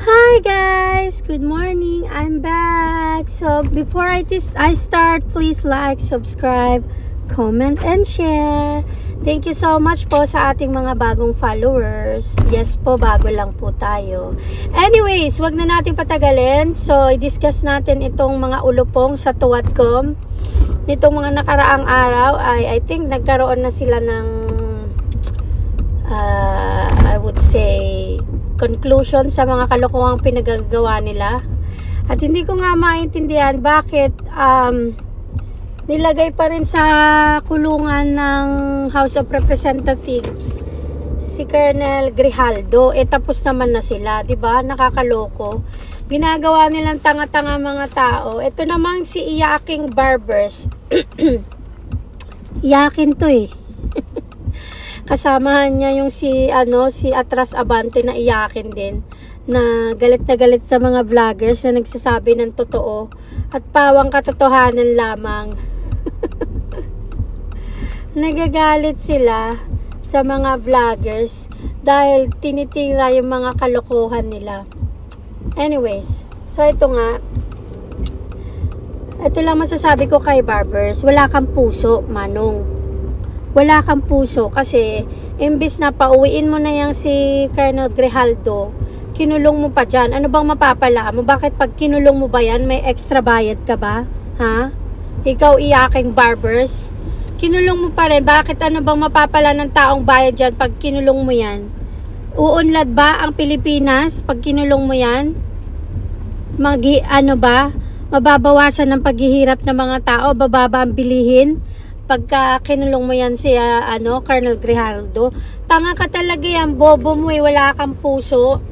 Hi guys, good morning. I'm back. So before I start, please like, subscribe, comment, and share. Thank you so much po sa ating mga bagong followers. Yes po, bago lang po tayo. Anyways, wag na natin patagalin. So i-discuss natin itong mga ulupong sa Tuwadcom. Nitong mga nakaraang araw ay I think nagkaroon na sila ng I would say conclusion sa mga kalokohang pinagagawa nila. At hindi ko nga maintindihan bakit nilagay pa rin sa kulungan ng House of Representatives si Colonel Grijaldo. Tapos naman na sila, 'di ba? Nakakaloko. Ginagawa nilang tanga-tanga mga tao. Ito namang si Iyaking Barbers. Iyakin 'to eh. Kasamahan niya yung si Atras Abante na iyakin din, na galit sa mga vloggers na nagsasabi ng totoo at pawang katotohanan lamang. Nagagalit sila sa mga vloggers dahil tinitira yung mga kalokohan nila. Anyways, so ito nga, ito lang masasabi ko kay Barbers, wala kang puso, Manong. Wala kang puso kasi imbis na pauwiin mo na yang si Colonel Grijaldo, kinulong mo pa dyan. Ano bang mapapala mo? Bakit pag kinulong mo ba yan, may extra bayad ka ba? Ha? Ikaw Iyaking Barbers, kinulong mo pa rin. Bakit ano bang mapapala ng taong bayad dyan pag kinulong mo yan? Uunlad ba ang Pilipinas pag kinulong mo yan? Mababawasan ng paghihirap ng mga tao, bababa ang bilihin pagka kinulong mo yan si Colonel Grijaldo. Tanga ka talaga yan, bobo mo eh, wala kang puso.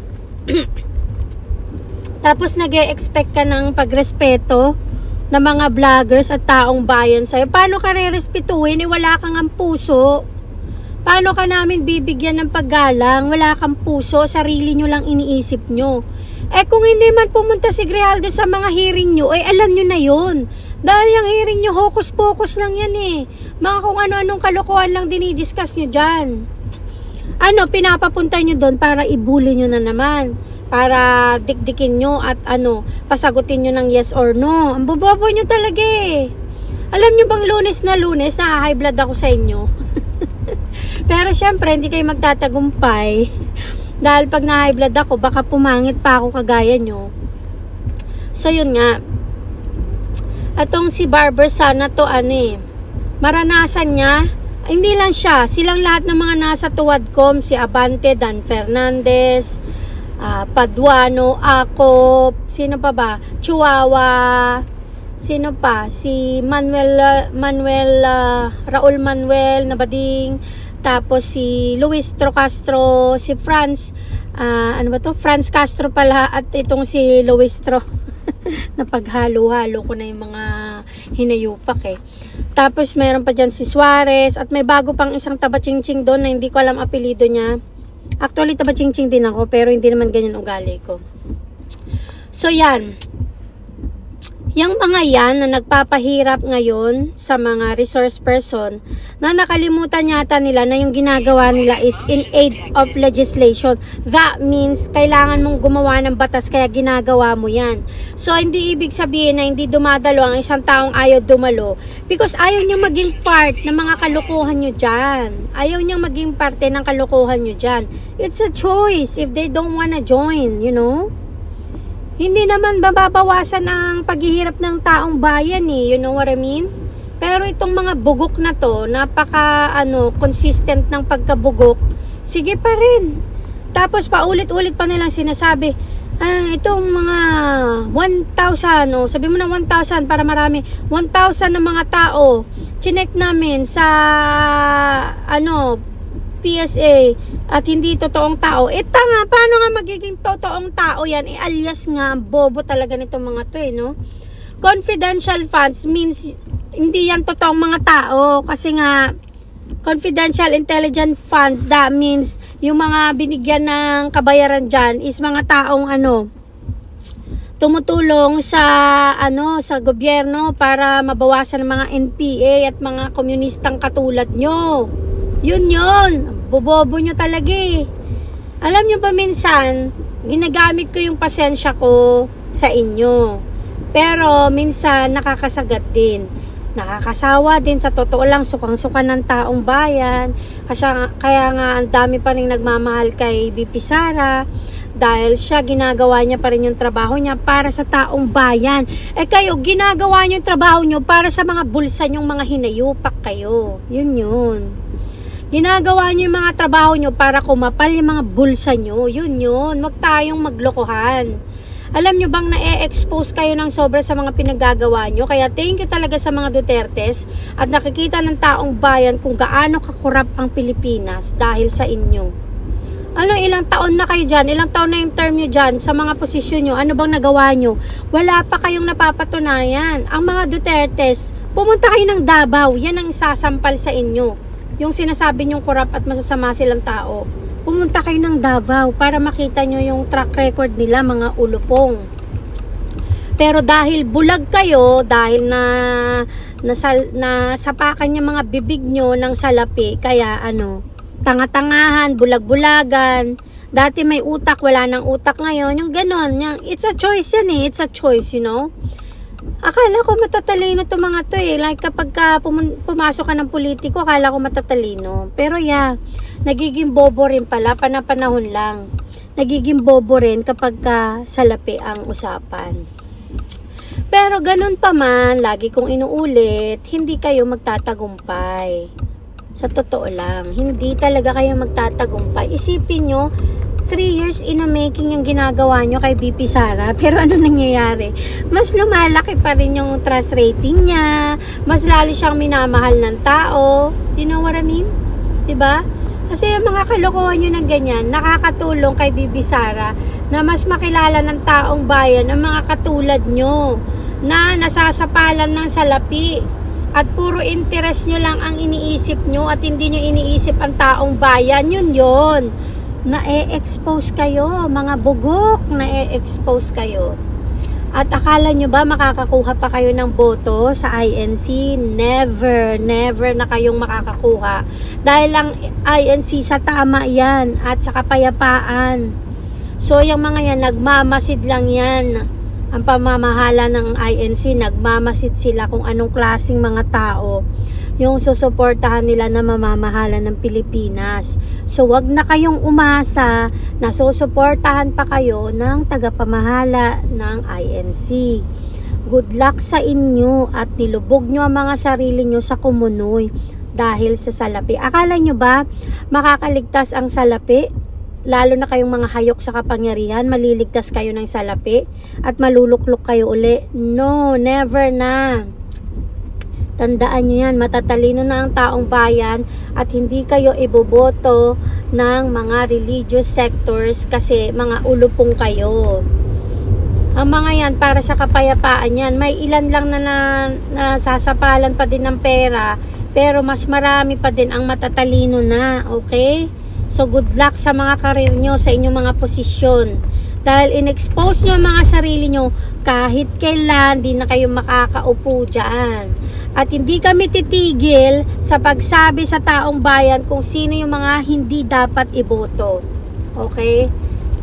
Tapos nag-e-expect ka ng pagrespeto ng mga vloggers at taong bayan sa'yo. Paano ka re-respetuhin eh, wala kang ang puso? Paano ka namin bibigyan ng paggalang? Wala kang puso, sarili nyo lang iniisip nyo. Kung hindi man pumunta si Grijaldo sa mga hearing nyo, alam nyo na yun. Dahil yung hearing nyo, hocus-pocus lang yan eh. Mga kung ano-anong kalokohan lang dinidiscuss nyo dyan. Pinapapunta nyo doon para ibuli nyo na naman. Para dikdikin nyo at pasagutin nyo ng yes or no. Ang bobobo nyo talaga eh. Alam nyo bang Lunes na high blood ako sa inyo. Pero syempre, hindi kayo magtatagumpay. Dahil pag na-high blood ako, baka pumangit pa ako kagaya nyo. So yun nga. Atong si Barber sana to maranasan niya. Hindi lang siya, silang lahat ng mga nasa Tuwadcom, si Abante, Dan Fernandez, Paduano, Acop, sino pa ba? Chihuahua, sino pa? Si Raul Manuel Nabading, tapos si Luis Trocastro, si Franz, Franz Castro pala, at itong si Luis napaghalo-halo ko na yung mga hinayupak eh. Tapos meron pa dyan si Suarez at may bago pang isang Tabachingching doon na hindi ko alam apelido niya. Actually Tabachingching din ako pero hindi naman ganyan ugali ko. So yan. Yung mga yan na nagpapahirap ngayon sa mga resource person na nakalimutan yata nila na yung ginagawa nila is in aid of legislation. That means kailangan mong gumawa ng batas kaya ginagawa mo yan. So hindi ibig sabihin na hindi dumadalo ang isang taong ayaw dumalo because ayaw niyang maging part ng mga kalokohan nyo dyan. Ayaw niyang maging parte ng kalokohan nyo dyan. It's a choice if they don't wanna join, you know? Hindi naman mababawasan ang paghihirap ng taong bayan eh, you know what I mean? Pero itong mga bugok na to, consistent ng pagkabugok, sige pa rin. Tapos paulit-ulit pa nilang sinasabi, itong mga 1,000, sabi mo na 1,000 para marami, 1,000 na mga tao, chinek namin sa, PSA at hindi totoong tao. Tanga, paano nga magiging totoong tao yan? Alias nga, bobo talaga nitong mga to no? Confidential funds means hindi yan totoong mga tao kasi nga confidential intelligence funds, that means yung mga binigyan ng kabayaran dyan is mga taong tumutulong sa sa gobyerno para mabawasan ng mga NPA at mga komunistang katulad nyo. Yun, bobobo nyo talaga eh. Alam nyo ba minsan, ginagamit ko yung pasensya ko sa inyo. Pero minsan nakakasagat din. Nakakasawa din, sa totoo lang, sukang-suka ng taong bayan. Kaya nga ang dami pa rin nagmamahal kay BP Sara dahil siya, ginagawa niya pa rin yung trabaho niya para sa taong bayan. Kayo, ginagawa niyo yung trabaho niyo para sa mga bulsa niyong mga hinayupak kayo. Yun. Ginagawa niyo yung mga trabaho niyo para kumapal yung mga bulsa niyo. Yun. Huwag tayong maglokohan. Alam nyo bang na-expose kayo ng sobra sa mga pinaggagawa nyo? Kaya thank you talaga sa mga Dutertes at nakikita ng taong bayan kung gaano kakurap ang Pilipinas dahil sa inyo. Ilang taon na kayo dyan? Ilang taon na yung term nyo dyan sa mga posisyon nyo? Ano bang nagawa nyo? Wala pa kayong napapatunayan. Ang mga Dutertes, pumunta kayo ng Davao. Yan ang sasampal sa inyo. Yung sinasabi nyong kurap at masasama silang tao. Pumunta kayo ng Davao para makita nyo yung track record nila, mga ulupong. Pero dahil bulag kayo, dahil nasapakan yung mga bibig nyo ng salapi, kaya tanga-tangahan, bulag-bulagan. Dati may utak, wala nang utak ngayon. Yung ganon, it's a choice yan eh. It's a choice, you know. Akala ko matatalino to mga to eh. Like kapag pumasok ka ng politiko, akala ko matatalino. Pero nagiging bobo rin pala, panahon lang. Nagiging bobo rin kapag salapi ang usapan. Pero ganun pa man, lagi kong inuulit, hindi kayo magtatagumpay. Sa totoo lang, hindi talaga kayo magtatagumpay. Isipin nyo, 3 years in a making yung ginagawa nyo kay BP Sara. Pero ano nangyayari? Mas lumalaki pa rin yung trust rating niya. Mas lalo siyang minamahal ng tao. You know what I mean? Diba? Kasi yung mga kalokohan nyo ng ganyan, nakakatulong kay BP Sara na mas makilala ng taong bayan ang mga katulad nyo na nasasapalan ng salapi. At puro interest nyo lang ang iniisip nyo at hindi nyo iniisip ang taong bayan. Yun. Na-expose kayo, mga bugok, na-expose kayo. At akala nyo ba makakakuha pa kayo ng boto sa INC? Never na kayong makakakuha. Dahil ang INC sa tama yan at sa kapayapaan. So yung mga yan, nagmamasid lang yan. Ang pamamahala ng INC, nagmamasid sila kung anong klaseng mga tao yung susuportahan nila na mamamahala ng Pilipinas. So wag na kayong umasa na susuportahan pa kayo ng tagapamahala ng INC. Good luck sa inyo at nilubog nyo ang mga sarili nyo sa kumunoy dahil sa salapi. Akala nyo ba makakaligtas ang salapi? Lalo na kayong mga hayok sa kapangyarihan, maliligtas kayo ng salapi at maluluklok kayo uli. No, never na. Tandaan nyo yan, matatalino na ang taong bayan at hindi kayo iboboto ng mga religious sectors kasi mga ulupong kayo. Ang mga yan, para sa kapayapaan yan, may ilan lang na nasasapalan pa din ng pera, pero mas marami pa din ang matatalino na, okay? So good luck sa mga karir nyo, sa inyong mga posisyon. Dahil in-expose nyo ang mga sarili nyo, kahit kailan, di na kayo makakaupo dyan. At hindi kami titigil sa pagsabi sa taong bayan kung sino yung mga hindi dapat iboto. Okay?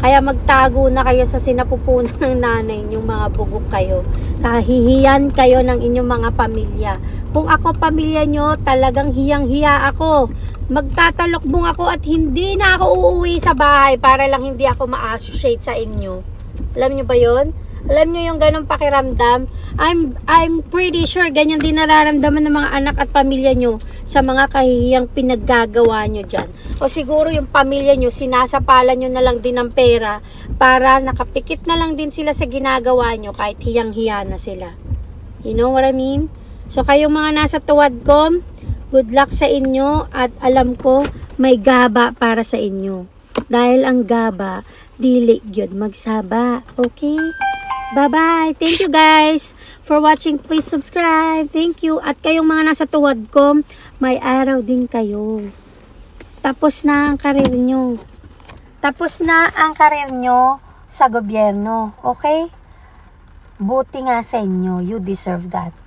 Kaya magtago na kayo sa sinapupunan ng nanay yung mga bugok kayo. Kahihiyan kayo ng inyong mga pamilya. Kung ako pamilya nyo, talagang hiyang-hiya ako. Magtatalokbong ako at hindi na ako uuwi sa bahay para lang hindi ako ma-associate sa inyo. Alam nyo ba yon? Alam nyo yung ganong pakiramdam? I'm pretty sure ganyan din nararamdaman ng mga anak at pamilya nyo sa mga kahihiyang pinaggagawa nyo dyan. O siguro yung pamilya nyo, sinasapalan nyo na lang din ng pera para nakapikit na lang din sila sa ginagawa nyo kahit hiyang-hiya na sila. You know what I mean? So kayong mga nasa Tuwadcom, good luck sa inyo at alam ko may gaba para sa inyo. Dahil ang gaba, dili gyud magsaba. Okay? Bye-bye. Thank you guys for watching. Please subscribe. Thank you. At kayong mga nasa Tuwadcom, may araw din kayo. Tapos na ang karir nyo. Tapos na ang karir nyo sa gobyerno. Okay? Buti nga sa inyo. You deserve that.